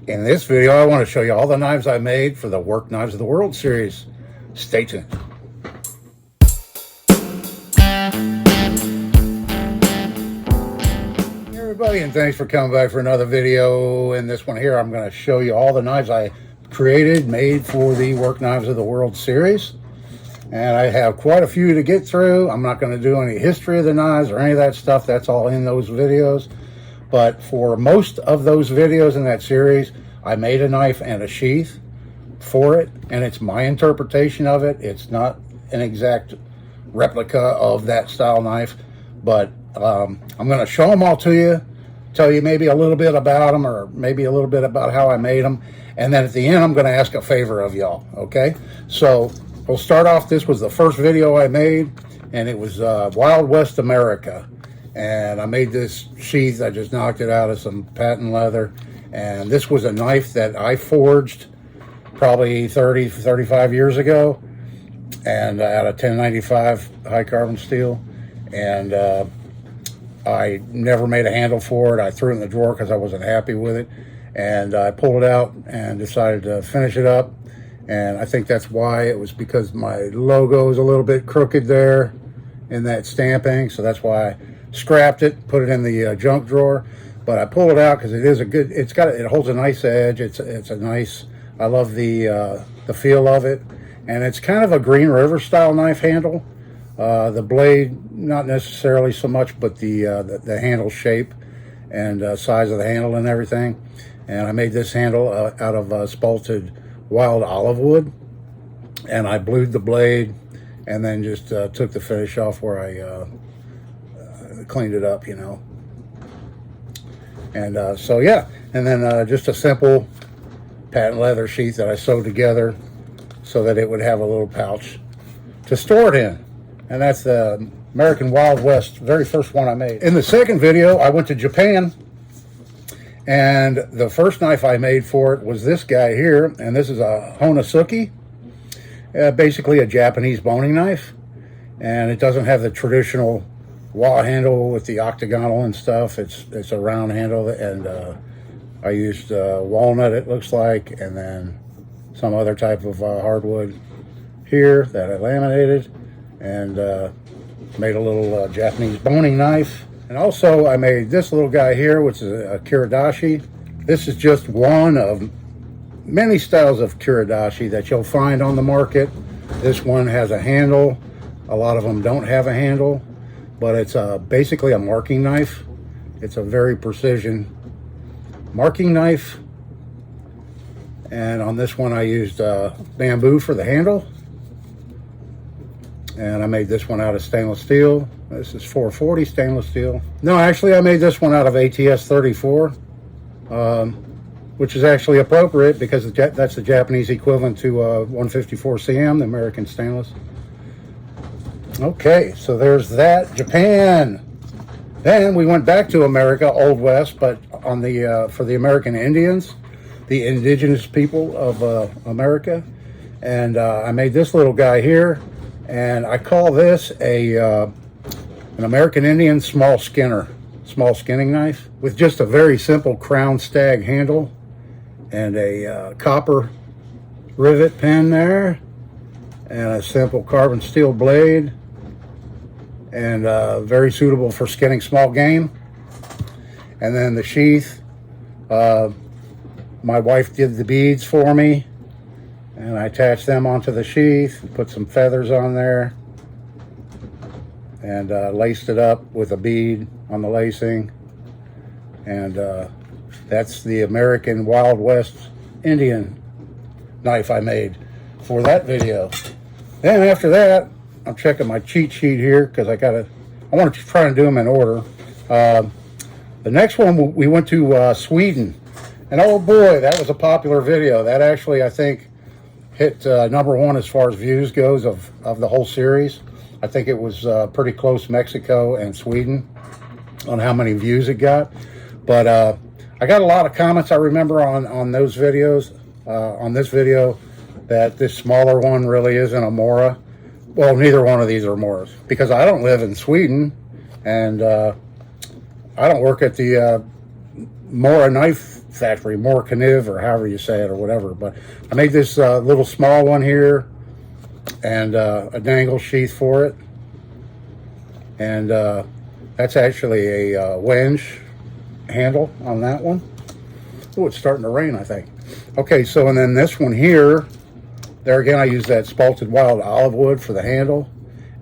In this video, I want to show you all the knives I made for the Work Knives of the World series. Stay tuned. Hey everybody, and thanks for coming back for another video. In this one here, I'm going to show you all the knives I created, made for the Work Knives of the World series. And I have quite a few to get through. I'm not going to do any history of the knives or any of that stuff. That's all in those videos. But for most of those videos in that series, I made a knife and a sheath for it, and it's my interpretation of it. It's not an exact replica of that style knife, but I'm going to show them all to you, tell you maybe a little bit about them, or maybe a little bit about how I made them, and then at the end I'm going to ask a favor of y'all. Okay, so we'll start off. This was the first video I made, and it was Wild West America. And I made this sheath. I just knocked it out of some patent leather. And this was a knife that I forged probably 35 years ago. And out of 1095 high carbon steel. And I never made a handle for it. I threw it in the drawer because I wasn't happy with it. And I pulled it out and decided to finish it up. And I think that's why. It was because my logo is a little bit crooked there in that stamping. So that's why I scrapped it, put it in the junk drawer. But I pulled it out because it is a good, it holds a nice edge. It's a nice, I love the feel of it. And it's kind of a Green River style knife handle. The blade, not necessarily so much, but the handle shape and size of the handle and everything. And I made this handle out of spalted wild olive wood. And I blued the blade and then just took the finish off where I cleaned it up, you know. And so yeah, and then just a simple patent leather sheath that I sewed together so that it would have a little pouch to store it in. And that's the American Wild West, very first one I made. In the second video, I went to Japan, and the first knife I made for it was this guy here, and this is a Honosuke, basically a Japanese boning knife. And it doesn't have the traditional wah handle with the octagonal and stuff. It's a round handle, and I used walnut, it looks like, and then some other type of hardwood here that I laminated, and made a little Japanese boning knife. And also I made this little guy here, which is a Kiridashi. This is just one of many styles of Kiridashi that you'll find on the market. This one has a handle. A lot of them don't have a handle. But it's basically a marking knife. It's a very precision marking knife. And on this one I used bamboo for the handle. And I made this one out of stainless steel. This is 440 stainless steel. No, actually I made this one out of ATS 34, which is actually appropriate because that's the Japanese equivalent to 154 CM, the American stainless. Okay, so there's that. Japan. Then we went back to America, Old West, but on the for the American Indians, the indigenous people of America. And I made this little guy here, and I call this an American Indian small skinning knife with just a very simple crown stag handle and a copper rivet pin there, and a simple carbon steel blade. And very suitable for skinning small game. And then the sheath, my wife did the beads for me, and I attached them onto the sheath, put some feathers on there, and laced it up with a bead on the lacing. And that's the American Wild West Indian knife I made for that video. Then after that, I'm checking my cheat sheet here because I want to try and do them in order. The next one, we went to Sweden. And oh boy, that was a popular video. That actually, I think, hit #1 as far as views goes of the whole series. I think it was pretty close, Mexico and Sweden, on how many views it got. But I got a lot of comments, I remember, on those videos, on this video, that this smaller one really isn't a Mora. Well, neither one of these are Moras, because I don't live in Sweden, and I don't work at the Mora Knife Thackeray Morcaniv, or however you say it, or whatever. But I made this little small one here, and a dangle sheath for it. And that's actually a wenge handle on that one. Oh, it's starting to rain, I think. Okay, so and then this one here, there again, I use that spalted wild olive wood for the handle,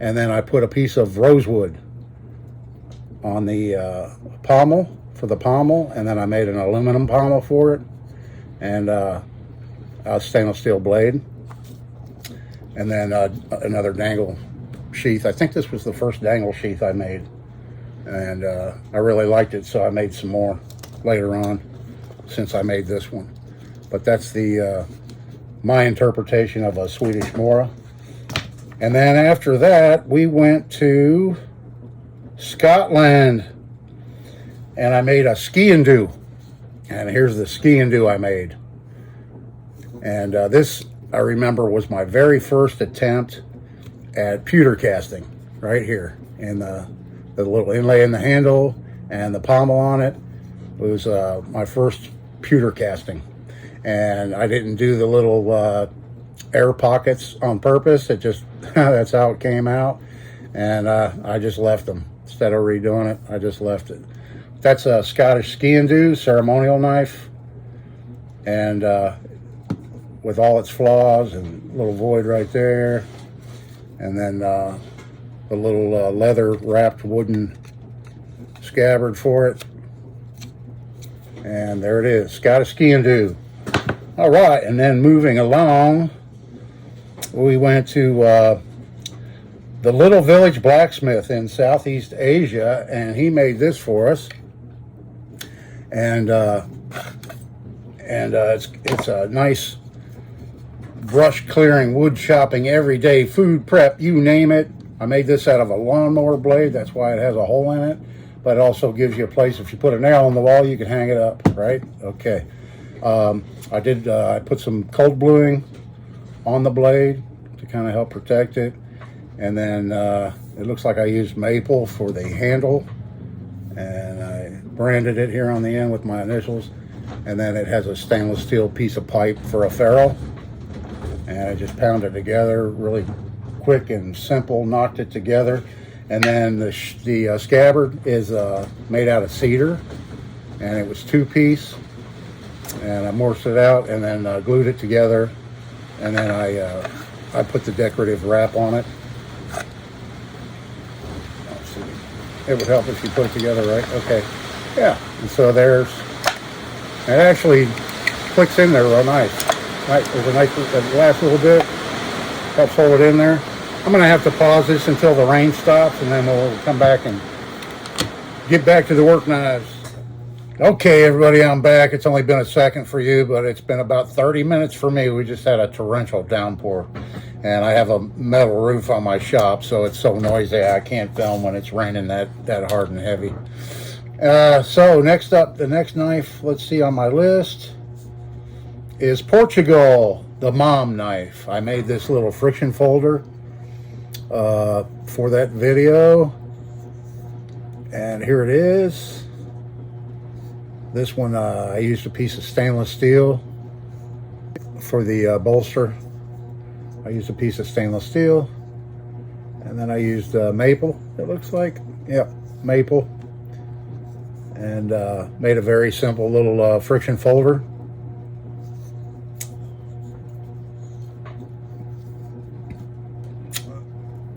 and then I put a piece of rosewood on the pommel, for the pommel, and then I made an aluminum pommel for it, and a stainless steel blade, and then another dangle sheath. I think this was the first dangle sheath I made, and I really liked it, so I made some more later on since I made this one. But that's the my interpretation of a Swedish Mora. And then after that, we went to Scotland, and I made a ski and do. And here's the ski and do I made. And this, I remember, was my very first attempt at pewter casting, right here. And the little inlay in the handle and the pommel on it was my first pewter casting. And I didn't do the little air pockets on purpose. It just, that's how it came out. And I just left them. Instead of redoing it, I just left it. That's a Scottish ski and do ceremonial knife. And with all its flaws, and little void right there. And then the little leather wrapped wooden scabbard for it. And there it is, Scottish ski and do. All right, and then moving along, we went to the Little Village Blacksmith in Southeast Asia, and he made this for us. And it's a nice brush clearing, wood chopping, everyday food prep, you name it. I made this out of a lawnmower blade. That's why it has a hole in it. But it also gives you a place, if you put a nail on the wall, you can hang it up, right? Okay. I put some cold bluing on the blade to kind of help protect it. And then it looks like I used maple for the handle. And I branded it here on the end with my initials. And then it has a stainless steel piece of pipe for a ferrule. And I just pounded it together really quick and simple, knocked it together. And then the scabbard is made out of cedar, and it was 2-piece. And I morphed it out and then glued it together. And then I put the decorative wrap on it. Let's see. It would help if you put it together, right? Okay. Yeah. And so it actually clicks in there real nice. There's a nice, that last little bit helps hold it in there. I'm going to have to pause this until the rain stops, and then we'll come back and get back to the work knives. Okay, everybody, I'm back. It's only been a second for you, but it's been about 30 minutes for me. We just had a torrential downpour, and I have a metal roof on my shop, so it's so noisy I can't film when it's raining that hard and heavy. So next up, the next knife, let's see on my list, is Portugal, the mom knife. I made this little friction folder for that video, and here it is. This one I used a piece of stainless steel for the bolster. I used a piece of stainless steel, and then I used maple, it looks like. Yep, maple, and made a very simple little friction folder.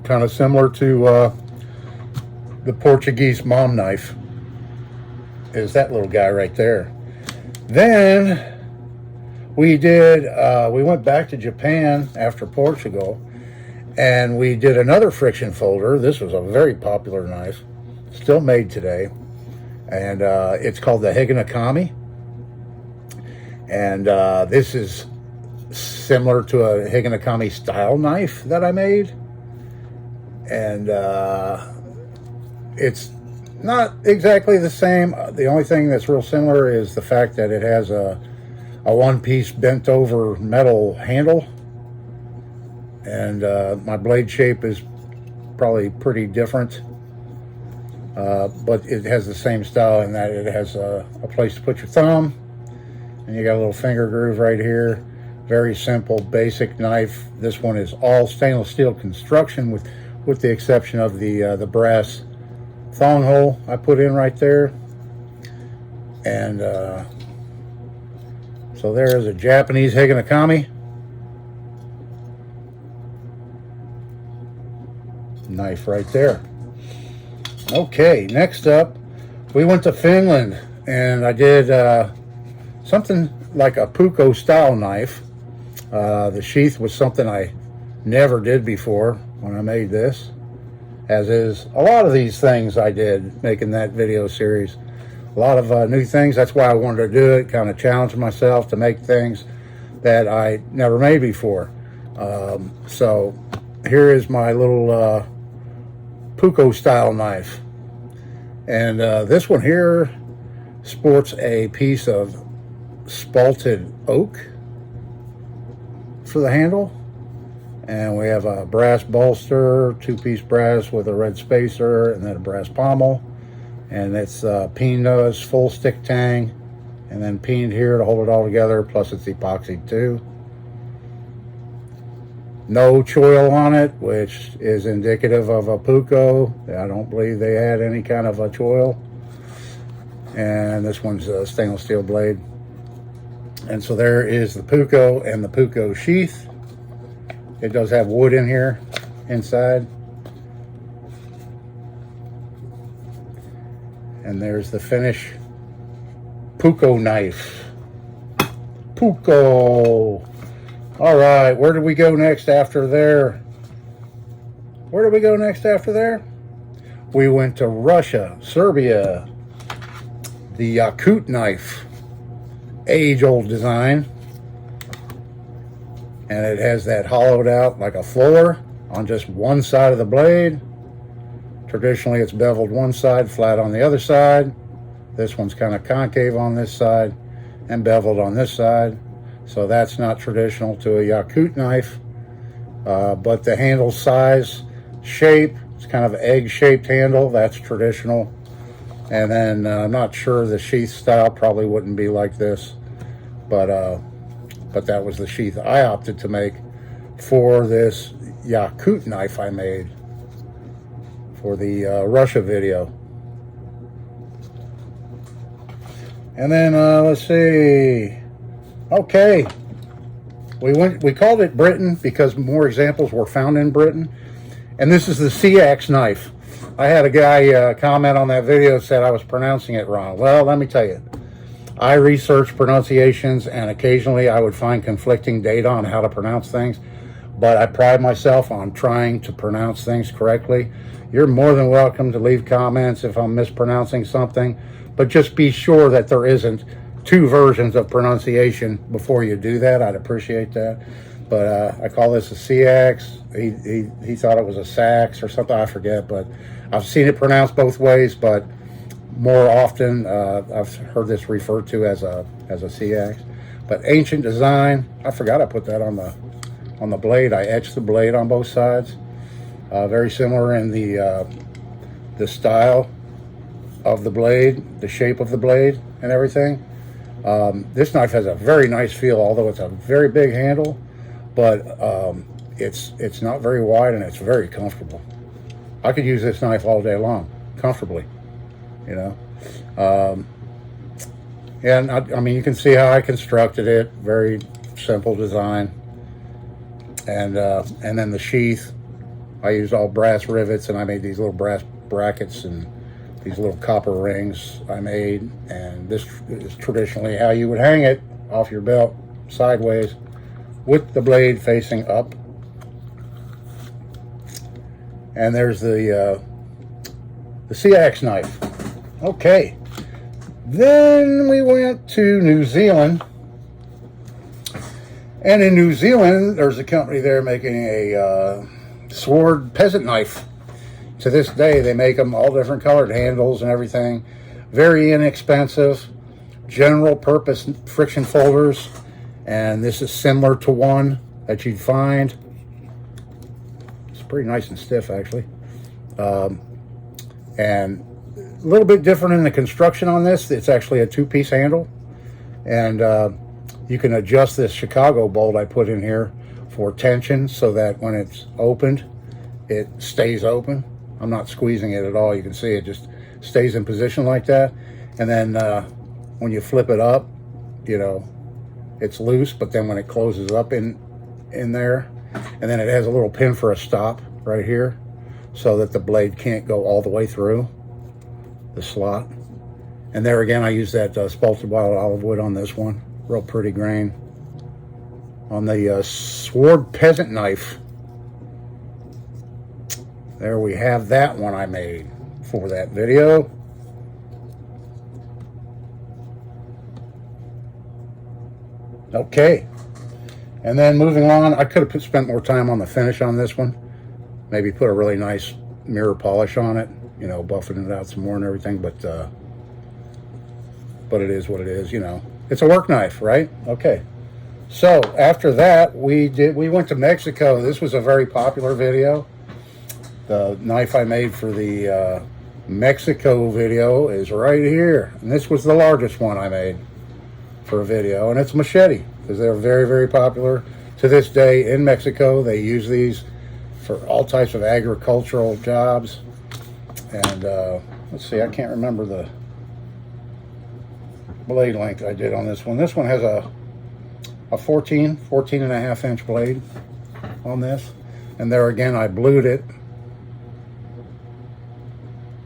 Kind of similar to the Portuguese mom knife, is that little guy right there. Then we went back to Japan after Portugal, and we did another friction folder. This was a very popular knife, still made today, and it's called the Higanakami. And this is similar to a Higanakami style knife that I made. And it's not exactly the same. The only thing that's real similar is the fact that it has a one-piece bent over metal handle, and my blade shape is probably pretty different, but it has the same style in that it has a place to put your thumb, And you got a little finger groove right here. Very simple, basic knife. This one is all stainless steel construction with the exception of the brass thong hole I put in right there. And so there is a Japanese Higanakami knife right there. Okay, next up, we went to Finland and I did something like a Puukko style knife. The sheath was something I never did before when I made this, as is a lot of these things I did making that video series. A lot of new things. That's why I wanted to do it, kind of challenge myself to make things that I never made before. So here is my little Puukko style knife. And this one here sports a piece of spalted oak for the handle, and we have a brass bolster, two-piece brass with a red spacer, and then a brass pommel, and it's peened as full stick tang, and then peened here to hold it all together, plus it's epoxied too. No choil on it, which is indicative of a Puukko. I don't believe they had any kind of a choil. And this one's a stainless steel blade. And so there is the Puukko and the Puukko sheath. It does have wood in here inside. And there's the Finnish Puukko knife. Puukko. All right, where did we go next after there? Where did we go next after there? We went to Russia, Serbia. The Yakut knife. Age-old design, and it has that hollowed out like a floor on just one side of the blade. Traditionally it's beveled one side, flat on the other side. This one's kind of concave on this side and beveled on this side, so that's not traditional to a Yakut knife. But the handle size, shape, it's kind of an egg-shaped handle, that's traditional. And then I'm not sure the sheath style probably wouldn't be like this, but that was the sheath I opted to make for this Yakut knife I made for the Russia video. And then let's see. Okay, we called it Britain because more examples were found in Britain, and this is the Seax knife. I had a guy comment on that video, said I was pronouncing it wrong. Well, let me tell you, I research pronunciations, and occasionally I would find conflicting data on how to pronounce things, but I pride myself on trying to pronounce things correctly. You're more than welcome to leave comments if I'm mispronouncing something, but just be sure that there isn't two versions of pronunciation before you do that. I'd appreciate that. But I call this a Seax. He thought it was a sax or something, I forget, but I've seen it pronounced both ways, but more often I've heard this referred to as a Seax. But ancient design, I forgot I put that on the blade. I etched the blade on both sides. Very similar in the style of the blade, the shape of the blade and everything. This knife has a very nice feel, although it's a very big handle, but it's not very wide and it's very comfortable. I could use this knife all day long, comfortably, you know. And I mean, you can see how I constructed it. Very simple design. And then the sheath, I used all brass rivets, and I made these little brass brackets and these little copper rings I made. And this is traditionally how you would hang it off your belt, sideways, with the blade facing up. And there's the Seax knife. Okay. Then we went to New Zealand. And in New Zealand, there's a company there making a sword peasant knife. To this day, they make them all different colored handles and everything. Very inexpensive. General purpose friction folders. And this is similar to one that you'd find. It's pretty nice and stiff, actually. And a little bit different in the construction on this. It's actually a two-piece handle. And you can adjust this Chicago bolt I put in here for tension so that when it's opened, it stays open. I'm not squeezing it at all. You can see it just stays in position like that. And then when you flip it up, you know, it's loose, but then when it closes up in there, and then it has a little pin for a stop right here so that the blade can't go all the way through the slot. And there again, I use that Spalted Wild Olive Wood on this one. Real pretty grain. On the Sword Peasant Knife, there we have that one I made for that video. Okay, and then moving on, I could have spent more time on the finish on this one. Maybe put a really nice mirror polish on it, you know, buffing it out some more and everything, but it is what it is, you know. It's a work knife, right? Okay. So after that, we went to Mexico. This was a very popular video. The knife I made for the Mexico video is right here. And this was the largest one I made for a video. And it's machete, because they're very, very popular. To this day in Mexico, they use these for all types of agricultural jobs. And let's see, I can't remember the blade length I did on this one. This one has a 14 and a half inch blade on this. And there again, I blued it.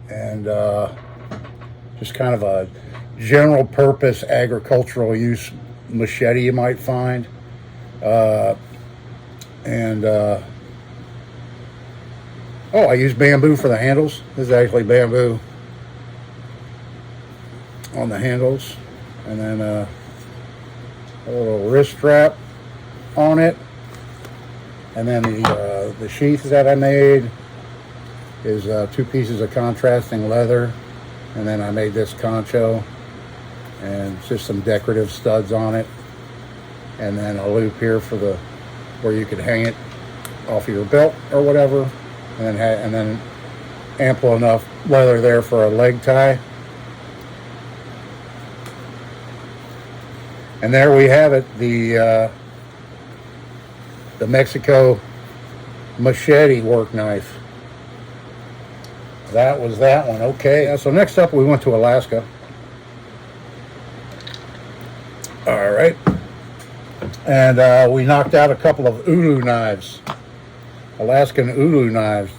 And just kind of a general purpose agricultural use machete you might find. Oh, I use bamboo for the handles. This is actually bamboo on the handles. And then a little wrist strap on it. And then the sheath that I made is 2 pieces of contrasting leather. And then I made this concho and just some decorative studs on it. And then a loop here for the where you could hang it off of your belt or whatever. And then ample enough leather there for a leg tie. And there we have it, the Mexico machete work knife. That was that one. Okay, so next up we went to Alaska. All right. And we knocked out a couple of ulu knives. Alaskan ulu knives.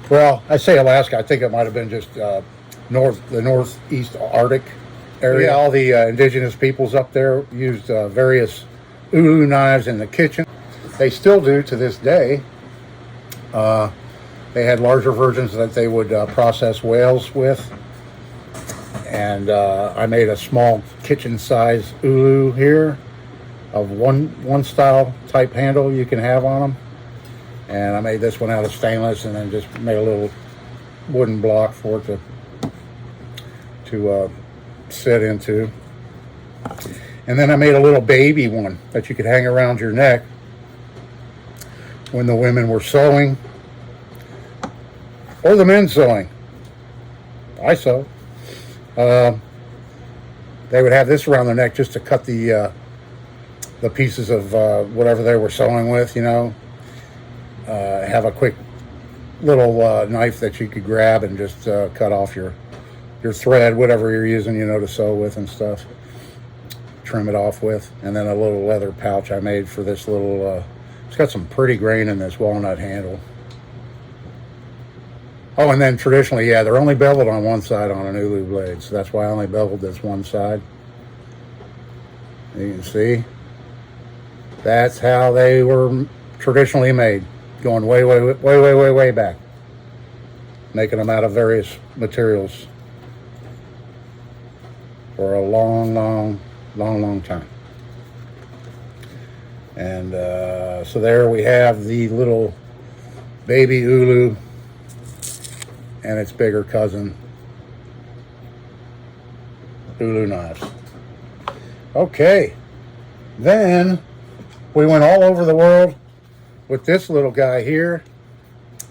Well, I say Alaska, I think it might have been just the northeast Arctic area. All the indigenous peoples up there used various ulu knives in the kitchen. They still do to this day. They had larger versions that they would process whales with. And I made a small kitchen size ulu here of one style type handle you can have on them. And I made this one out of stainless and then just made a little wooden block for it to sit into. And then I made a little baby one that you could hang around your neck when the women were sewing or the men sewing. I sew. They would have this around their neck just to cut the pieces of whatever they were sewing with, you know. Have a quick little knife that you could grab and just cut off your thread, whatever you're using, you know, to sew with and stuff. Trim it off with. And then a little leather pouch I made for this little, it's got some pretty grain in this walnut handle. Oh, and then traditionally, yeah, they're only beveled on one side on an ulu blade, so that's why I only beveled this one side. You can see. That's how they were traditionally made, going way back. Making them out of various materials for a long time. And so there we have the little baby ulu and its bigger cousin, ulu knives. Okay, then we went all over the world with this little guy here,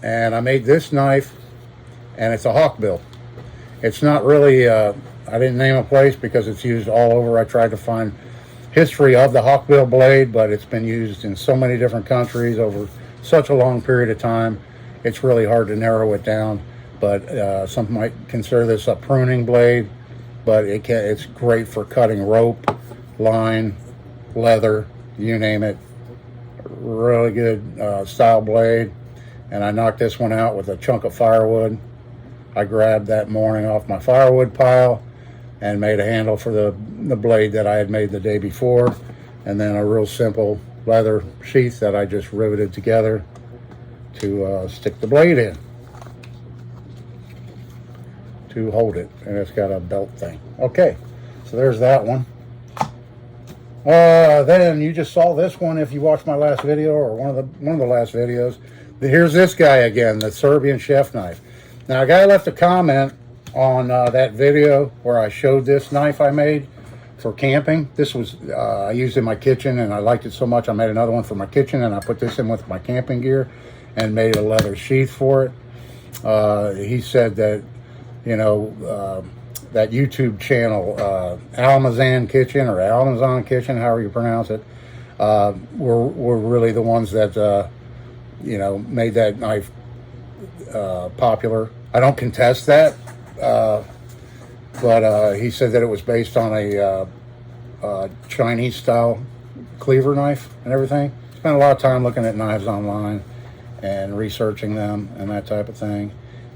and I made this knife, and it's a hawkbill. It's not really I didn't name a place because it's used all over. I tried to find history of the hawkbill blade, but it's been used in so many different countries over such a long period of time. It's really hard to narrow it down. But some might consider this a pruning blade, but it's great for cutting rope, line, leather, you name it. Really good style blade. And I knocked this one out with a chunk of firewood. I grabbed that morning off my firewood pile and made a handle for the blade that I had made the day before, and then a real simple leather sheath that I just riveted together to stick the blade in to hold it, and it's got a belt thing. Okay, so there's that one. Then you just saw this one if you watched my last video, or one of the last videos. Here's this guy again, the Serbian chef knife. Now, a guy left a comment on that video where I showed this knife I made for camping. This was I used in my kitchen, and I liked it so much I made another one for my kitchen, and I put this in with my camping gear and made a leather sheath for it. He said that, you know, that YouTube channel, Almazan Kitchen, or Almazan Kitchen, however you pronounce it, were really the ones that, you know, made that knife popular. I don't contest that, but he said that it was based on a Chinese style cleaver knife and everything. Spent a lot of time looking at knives online and researching them and that type of thing.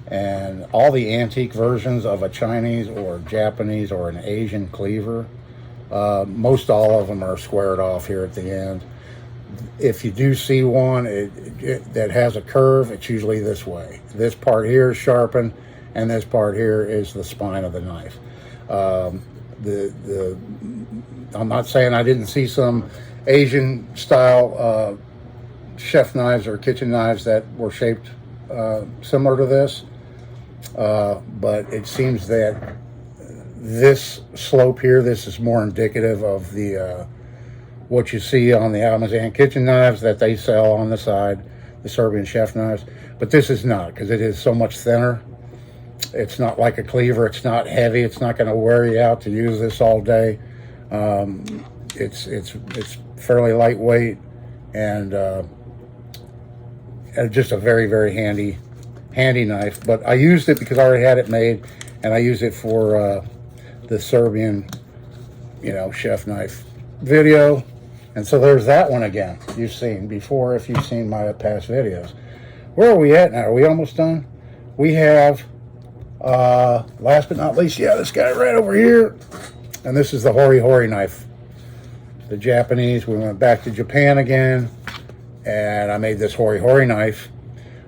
And all the antique versions of a Chinese or Japanese or an Asian cleaver, most all of them are squared off here at the end. If you do see one that has a curve, it's usually this way. This part here is sharpened, and this part here is the spine of the knife. I'm not saying I didn't see some Asian style chef knives or kitchen knives that were shaped similar to this, but it seems that this slope here, this is more indicative of the what you see on the Almazan kitchen knives that they sell on the side, the Serbian chef knives. But this is not, because it is so much thinner. It's not like a cleaver. It's not heavy. It's not going to wear you out to use this all day. It's fairly lightweight, and just a very, very handy knife. But I used it because I already had it made, and I used it for the Serbian, you know, chef knife video. And so there's that one again you've seen before if you've seen my past videos. Where are we at now? Are we almost done? We have, last but not least, yeah, this guy right over here. And this is the Hori Hori knife. The Japanese, we went back to Japan again, and I made this Hori Hori knife,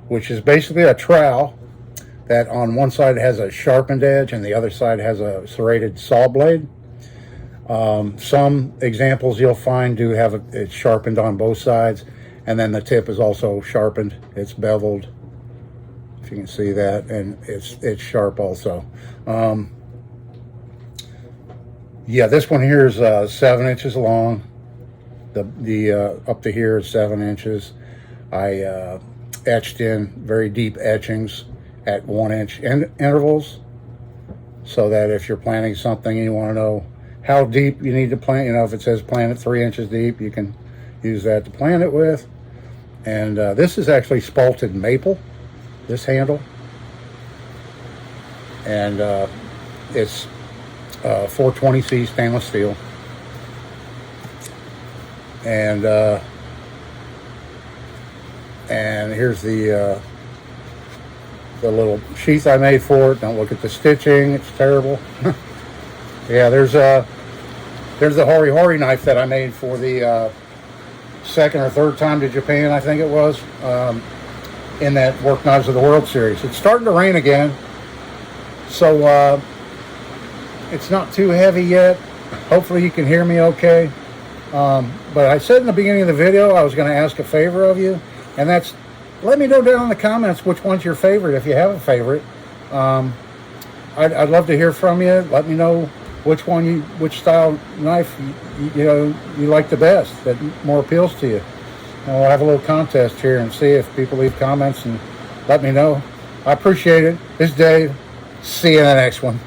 which is basically a trowel that on one side has a sharpened edge and the other side has a serrated saw blade. Some examples you'll find do have it sharpened on both sides, and then the tip is also sharpened. It's beveled, if you can see that, and it's sharp also. Yeah, this one here is 7 inches long. The up to here is 7 inches. I etched in very deep etchings at 1 inch intervals, so that if you're planting something and you want to know how deep you need to plant, you know, if it says plant it 3 inches deep, you can use that to plant it with. And this is actually spalted maple, this handle, and it's 420C stainless steel. And here's the little sheath I made for it. Don't look at the stitching; it's terrible. Yeah, there's the Hori Hori knife that I made for the second or third time to Japan, I think it was, in that Work Knives of the World series. It's starting to rain again, so it's not too heavy yet. Hopefully you can hear me okay. But I said in the beginning of the video I was going to ask a favor of you, and that's, let me know down in the comments which one's your favorite, if you have a favorite. I'd love to hear from you. Let me know which style knife you like the best, that more appeals to you. And we'll have a little contest here and see if people leave comments and let me know. I appreciate it. This is Dave. See you in the next one.